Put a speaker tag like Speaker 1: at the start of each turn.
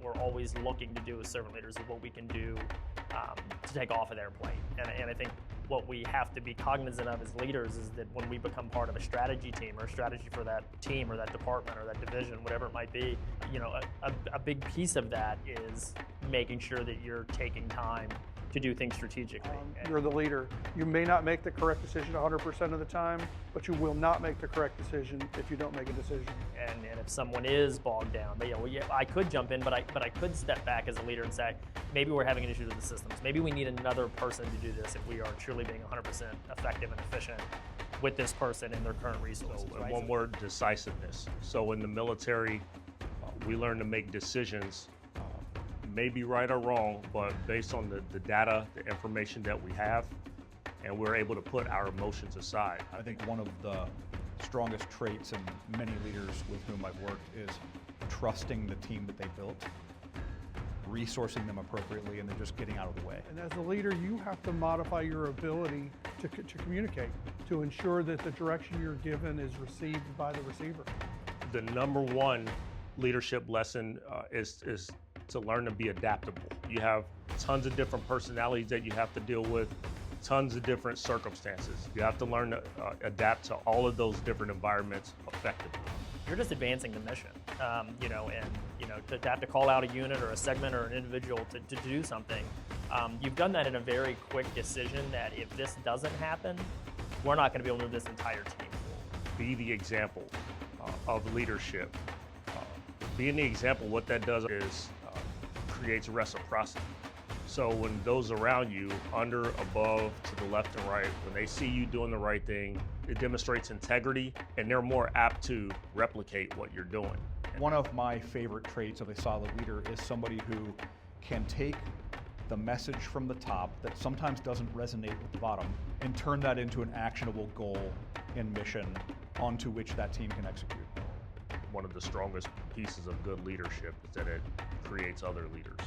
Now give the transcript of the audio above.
Speaker 1: we're always looking to do as servant leaders is what we can do to take off of their plate. And I think what we have to be cognizant of as leaders is that when we become part of a strategy team or a strategy for that team or that department or that division, whatever it might be, a big piece of that is making sure that you're taking time to do things strategically.
Speaker 2: You're the leader. You may not make the correct decision 100% of the time, but you will not make the correct decision if you don't make a decision.
Speaker 1: And if someone is bogged down, I could jump in, but I could step back as a leader and say, maybe we're having an issue with the systems. Maybe we need another person to do this if we are truly being 100% effective and efficient with this person and their current resources.
Speaker 3: Right? One word, decisiveness. So in the military, we learn to make decisions, maybe right or wrong, but based on the data, the information that we have, and we're able to put our emotions aside.
Speaker 4: I think one of the strongest traits in many leaders with whom I've worked is trusting the team that they built, resourcing them appropriately, and then just getting out of the way.
Speaker 2: And as a leader, you have to modify your ability to communicate, to ensure that the direction you're given is received by the receiver.
Speaker 3: The number one leadership lesson is to learn to be adaptable. You have tons of different personalities that you have to deal with, tons of different circumstances. You have to learn to adapt to all of those different environments effectively.
Speaker 1: You're just advancing the mission, to have to call out a unit or a segment or an individual to do something. You've done that in a very quick decision that if this doesn't happen, we're not going to be able to move this entire team forward.
Speaker 3: Be the example of leadership. Being the example, what that does is creates reciprocity. So when those around you, under, above, to the left and right, when they see you doing the right thing, it demonstrates integrity, and they're more apt to replicate what you're doing.
Speaker 4: One of my favorite traits of a solid leader is somebody who can take the message from the top that sometimes doesn't resonate with the bottom and turn that into an actionable goal and mission onto which that team can execute.
Speaker 3: One of the strongest pieces of good leadership is that it creates other leaders.